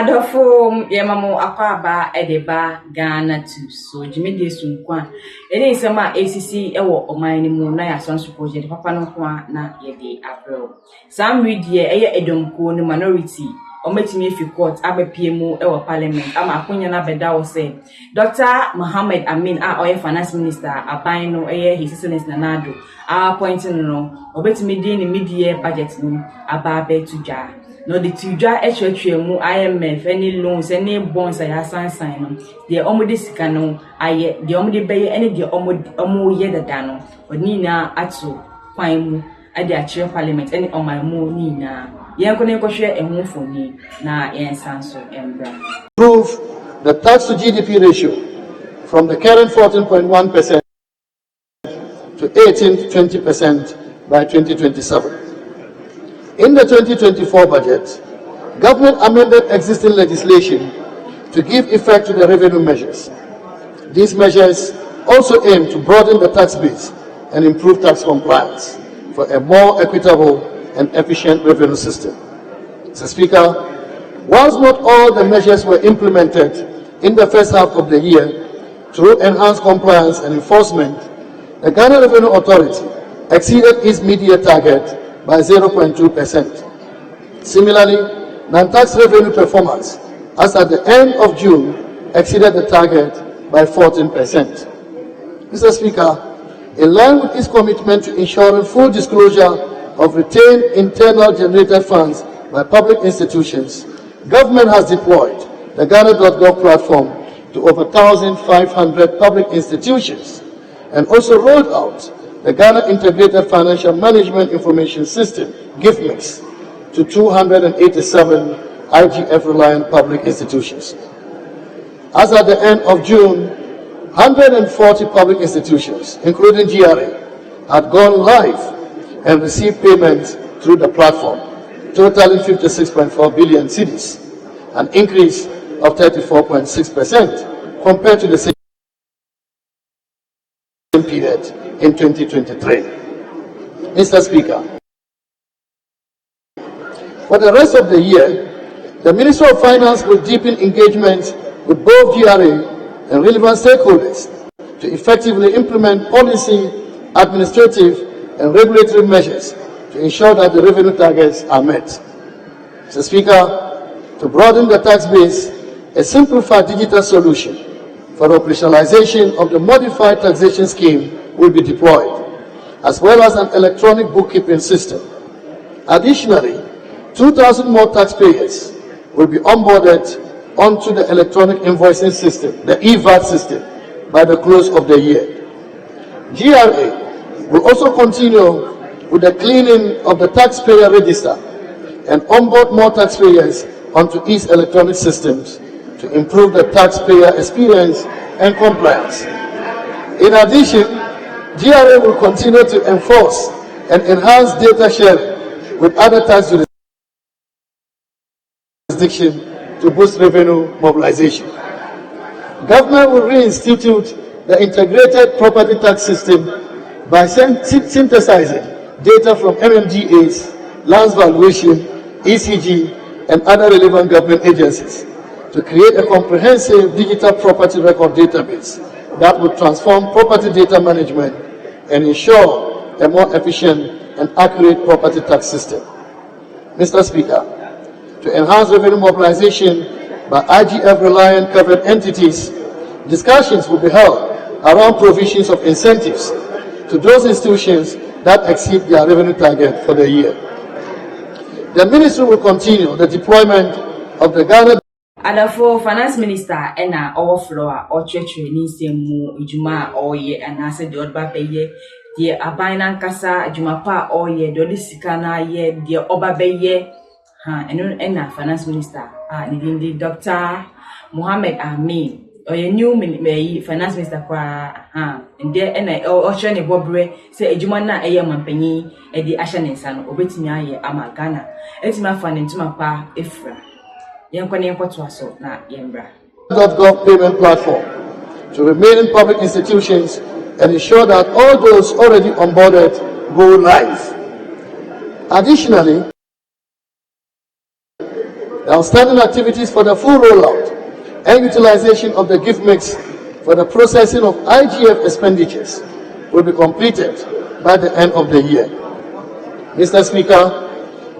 Adofo yemamo akwaba edeba Ghana too. So Jimmy de sunkwa. Ene nsema ACC ewo oman ni mu na ya sonso project papa no kwa na ye de abro. Sam media eye edomko no minority ometimi efi court abepie mu ewo parliament ama akonya na beda wo say Dr. Mohammed Amin a oye finance minister aban no eye his excellence na Addo appointing no obetimi di ni media budget no aba be tuja. No the tuja mu IMF any loans any bonds ya sansan no de omode sika no aye de omode beye any de omo ye dada no oni na ato kwan mu ade a parliament any omamu ni na yenko ne kohwe ehunfoni na yensanso embra. Improve the tax to GDP ratio from the current 14.1% to 18-20% by 2027. In the 2024 budget, government amended existing legislation to give effect to the revenue measures. These measures also aim to broaden the tax base and improve tax compliance for a more equitable and efficient revenue system. Mr. Speaker, whilst not all the measures were implemented in the first half of the year through enhanced compliance and enforcement, the Ghana Revenue Authority exceeded its mid-year target by 0.2%. Similarly, non-tax revenue performance, as at the end of June, exceeded the target by 14%. Mr. Speaker, in line with its commitment to ensuring full disclosure of retained internal generated funds by public institutions, government has deployed the Ghana.gov platform to over 1,500 public institutions and also rolled out the Ghana Integrated Financial Management Information System, GIFMIX, to 287 IGF-reliant public institutions. As at the end of June, 140 public institutions, including GRA, had gone live and received payments through the platform, totaling 56.4 billion cedis, an increase of 34.6% compared to the same period in 2023. Mr. Speaker, for the rest of the year, the Ministry of Finance will deepen engagement with both GRA and relevant stakeholders to effectively implement policy, administrative, and regulatory measures to ensure that the revenue targets are met. Mr. Speaker, to broaden the tax base, a simplified digital solution for operationalization of the modified taxation scheme will be deployed, as well as an electronic bookkeeping system. Additionally, 2,000 more taxpayers will be onboarded onto the electronic invoicing system, the EVAT system, by the close of the year. GRA will also continue with the cleaning of the taxpayer register and onboard more taxpayers onto its electronic systems to improve the taxpayer experience and compliance. In addition, GRA will continue to enforce and enhance data sharing with other tax jurisdictions to boost revenue mobilization. Government will reinstitute the integrated property tax system by synthesizing data from MMDAs, lands valuation, ECG, and other relevant government agencies to create a comprehensive digital property record database that will transform property data management and ensure a more efficient and accurate property tax system. Mr. Speaker, to enhance revenue mobilization by IGF-reliant covered entities, discussions will be held around provisions of incentives to those institutions that exceed their revenue target for the year. The ministry will continue the deployment of the Ghana Adafo finance minister ena overflow or church ni semu ijuma oye anase de odba beye de abainan kasa ijuma pa oye de sika na ye de oba beye ha ena finance minister ni Dr. Mohammed Amin oye new finance minister kwa nde ena o hwe ne bobre se ejuma na eye mampanyi e di ahye ne nsa no obetimi aye ama Ghana etima fa ne ntuma pa efra .gov payment platform to remain in public institutions and ensure that all those already onboarded go live. Additionally, The outstanding activities for the full rollout and utilization of the gift mix for the processing of IGF expenditures will be completed by the end of the year. Mr. Speaker,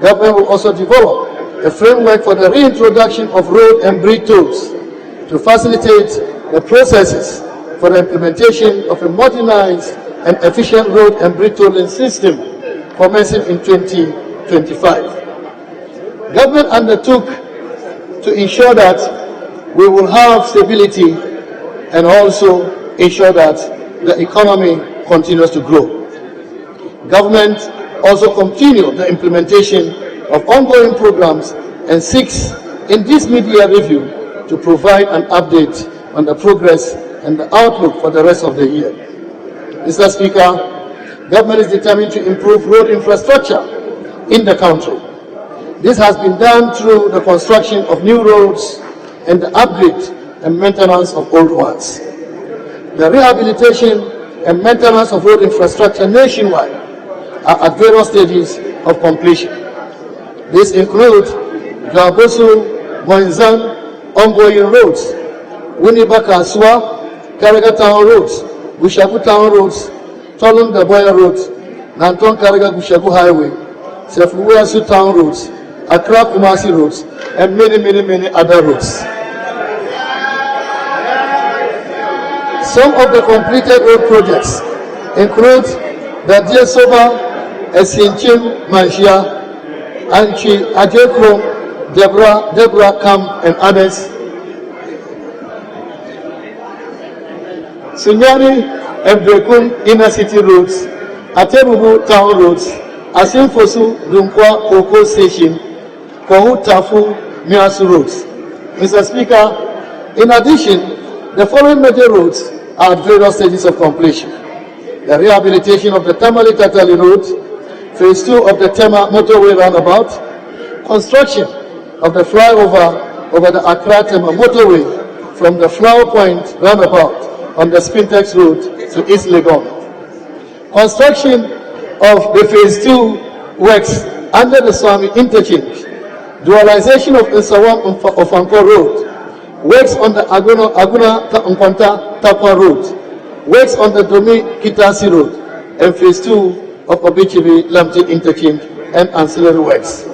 government will also develop a framework for the reintroduction of road and bridge tolls to facilitate the processes for the implementation of a modernized and efficient road and bridge tolling system commencing in 2025. Government undertook to ensure that we will have stability and also ensure that the economy continues to grow. Government also continued the implementation of ongoing programs and seeks in this mid-year review to provide an update on the progress and the outlook for the rest of the year. Mr. Speaker, government is determined to improve road infrastructure in the country. This has been done through the construction of new roads and the upgrade and maintenance of old ones. The rehabilitation and maintenance of road infrastructure nationwide are at various stages of completion. These include Gabosu, Moinzan, ongoing roads, Winnibaka Aswa, Karaga Town roads, Bushaku Town roads, Tolun Daboya roads, Nanton Karaga Bushaku Highway, Sefuwesu Town roads, Accra Kumasi roads, and many other roads. Some of the completed road projects include the Diesoba, Esinchim, Manshia, Anchi, Ajekro, Deborah Camp, and others. Sunyani and Brekum inner city roads, Atebubu town roads, Asimfosu, Dunkwa, Oko station, Kohu Tafu, Miasu roads. Mr. Speaker, in addition, the following major roads are at various stages of completion: the rehabilitation of the Tamale Tatali Road, phase 2 of the Tema motorway roundabout, construction of the flyover over the Accra Tema motorway from the Flower Point roundabout on the Spintex Road to East Legon, construction of the phase 2 works under the Swami interchange, dualization of Nsawam Ofanko Road, works on the Aguna Nkwanta Tapa Road, works on the Domi Kitasi Road, and phase 2 of Obichibi Lamti interchange and ancillary works.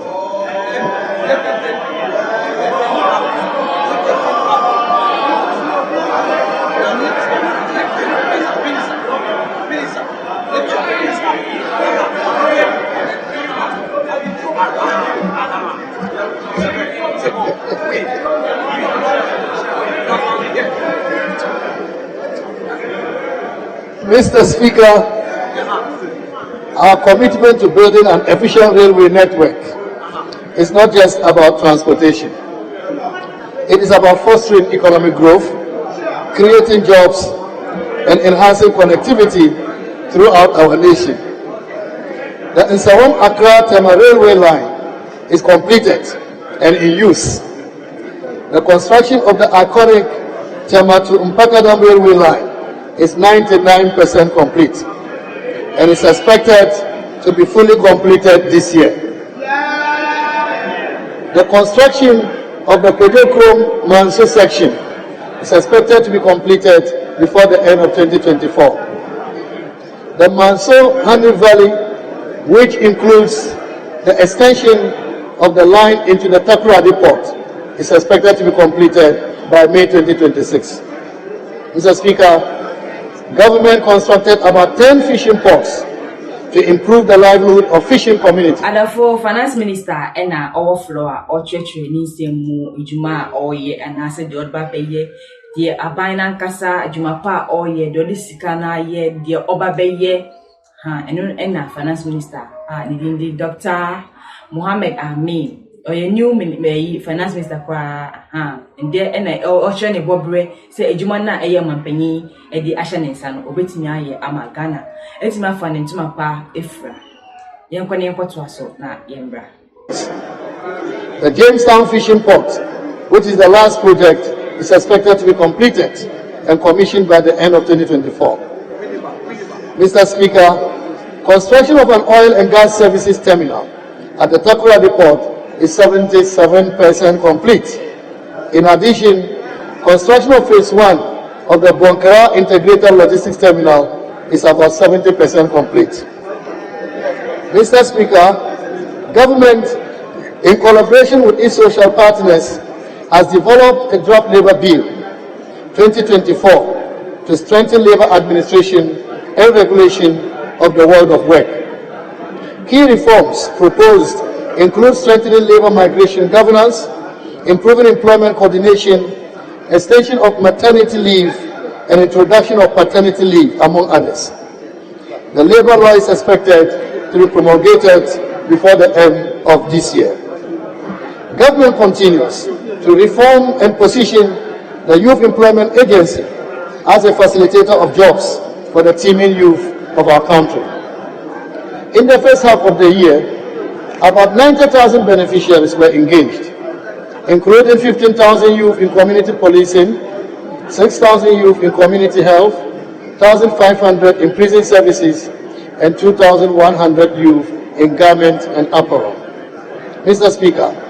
Mr. Speaker, our commitment to building an efficient railway network is not just about transportation. It is about fostering economic growth, creating jobs, and enhancing connectivity throughout our nation. The Nsawam Accra Tema railway line is completed and in use. The construction of the iconic Tema to Mpakadam railway line is 99% complete and is expected to be fully completed this year. The construction of the Kodokrom Manso section is expected to be completed before the end of 2024. The Manso Honey Valley, which includes the extension of the line into the Takoradi port, is expected to be completed by May 2026. Mr. Speaker, government constructed about 10 fishing ports to improve the livelihood of fishing communities. And for Finance Minister, Enna overflow or church needs mu Juma or ye and I said the Oba Beye, dear Abaina Kasa, Jumapa or ye, Dodisikana ye, dear Oba Beye, and Enna Finance Minister, the Dr. Mohammed Amin. Or a new finance minister and there and I ocean a bobre say a jumana a yaman penny at the Ashan and San Obetia Amagana. It's my fun into my pa Ifra. Yankani Potwaso na Yembra. The Jamestown Fishing Port, which is the last project, is expected to be completed and commissioned by the end of 2024. Mr. Speaker, construction of an oil and gas services terminal at the Takoradi port is 77% complete. In addition, construction of phase 1 of the Bonkara Integrated Logistics Terminal is about 70% complete. Mr. Speaker, government, in collaboration with its social partners, has developed a draft Labour Bill 2024 to strengthen labour administration and regulation of the world of work. Key reforms proposed include strengthening labour migration governance, improving employment coordination, extension of maternity leave, and introduction of paternity leave, among others. The labour law is expected to be promulgated before the end of this year. Government continues to reform and position the Youth Employment Agency as a facilitator of jobs for the teeming youth of our country. In the first half of the year, about 90,000 beneficiaries were engaged, including 15,000 youth in community policing, 6,000 youth in community health, 1,500 in prison services, and 2,100 youth in garment and apparel. Mr. Speaker,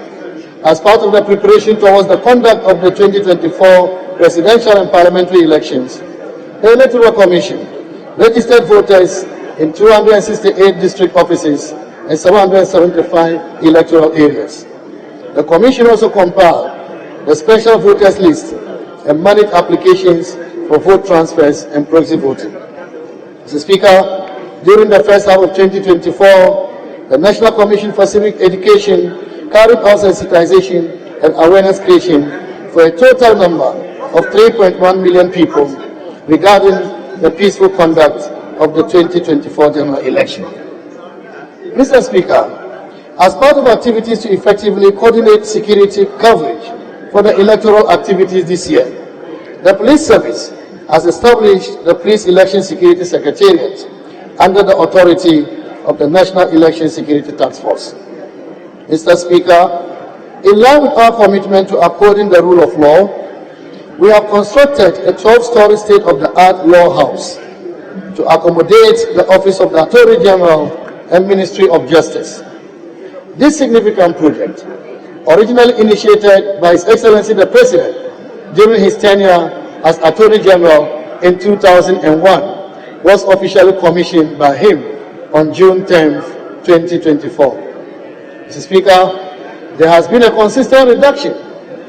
as part of the preparation towards the conduct of the 2024 presidential and parliamentary elections, the Electoral Commission registered voters in 268 district offices and 775 electoral areas. The Commission also compiled the special voters list and managed applications for vote transfers and proxy voting. Mr. Speaker, during the first half of 2024, the National Commission for Civic Education carried out sensitization and awareness creation for a total number of 3.1 million people regarding the peaceful conduct of the 2024 general election. Mr. Speaker, as part of activities to effectively coordinate security coverage for the electoral activities this year, the Police Service has established the Police Election Security Secretariat under the authority of the National Election Security Task Force. Mr. Speaker, in line with our commitment to upholding the rule of law, we have constructed a 12-story state-of-the-art law house to accommodate the Office of the Attorney General and Ministry of Justice. This significant project, originally initiated by His Excellency the President during his tenure as Attorney General in 2001, was officially commissioned by him on June 10, 2024. Mr. Speaker, there has been a consistent reduction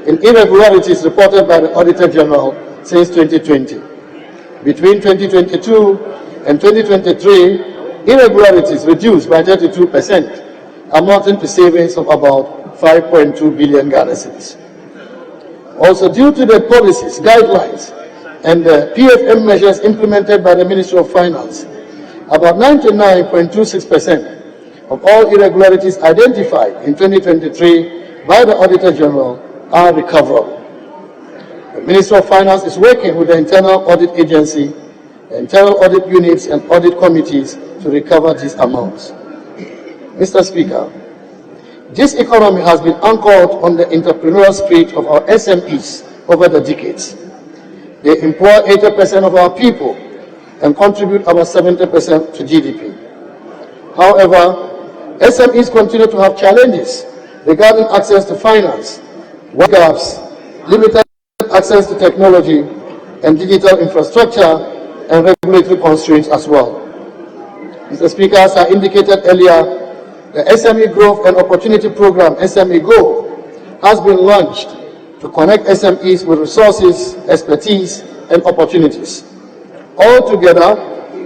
in irregularities reported by the Auditor General since 2020. Between 2022 and 2023, irregularities reduced by 32%, amounting to savings of about 5.2 billion Ghana cedis. Also, due to the policies, guidelines, and the PFM measures implemented by the Ministry of Finance, about 99.26% of all irregularities identified in 2023 by the Auditor General are recoverable. The Ministry of Finance is working with the Internal Audit Agency, the internal audit units, and audit committees to recover these amounts. Mr. Speaker, this economy has been anchored on the entrepreneurial spirit of our SMEs over the decades. They employ 80% of our people and contribute about 70% to GDP. However, SMEs continue to have challenges regarding access to finance, work gaps, limited access to technology and digital infrastructure, and regulatory constraints as well. Mr. Speaker, as I indicated earlier, the SME Growth and Opportunity Program, SME Go, has been launched to connect SMEs with resources, expertise, and opportunities. Altogether,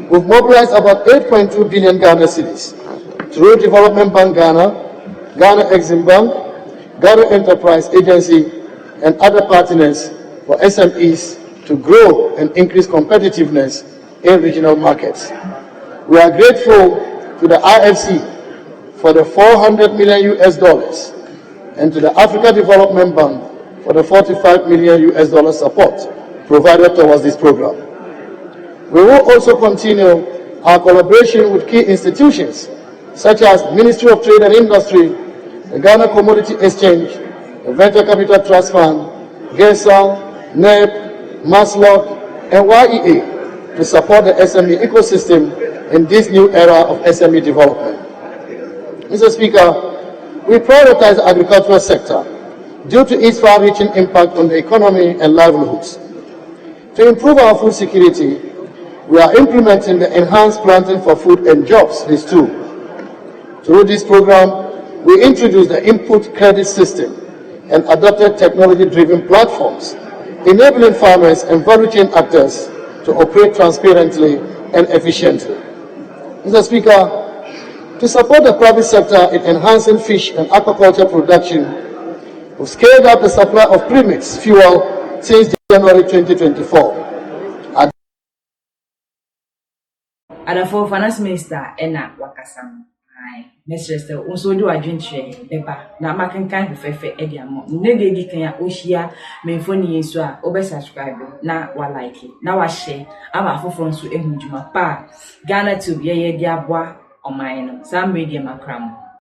we've mobilized about 8.2 billion Ghana cedis through Development Bank Ghana, Ghana Exim Bank, Ghana Enterprise Agency, and other partners for SMEs to grow and increase competitiveness in regional markets. We are grateful to the IFC for the $400 million and to the Africa Development Bank for the $45 million support provided towards this program. We will also continue our collaboration with key institutions such as Ministry of Trade and Industry, the Ghana Commodity Exchange, the Venture Capital Trust Fund, GESAL, NEP, MASLOC, and YEA to support the SME ecosystem in this new era of SME development. Mr. Speaker, We prioritize the agricultural sector due to its far-reaching impact on the economy and livelihoods. To improve our food security, we are implementing the Enhanced Planting for Food and Jobs Phase 2. Through this program, we introduced the input credit system and adopted technology-driven platforms, enabling farmers and value chain actors to operate transparently and efficiently. Mr. Speaker, to support the private sector in enhancing fish and aquaculture production, we've scaled up the supply of premix fuel since January 2024. Adafo finance minister ena wakasam. Mr. Still, also do a drink beba, na makankan bufefe ediamo. Nede di kanya oshia, menfoni yeswa, obe subscribe, na wa like, na wa share, ama fofron su ehunjuma pa. Ghana tube ye diabwa, o maino, some media macram.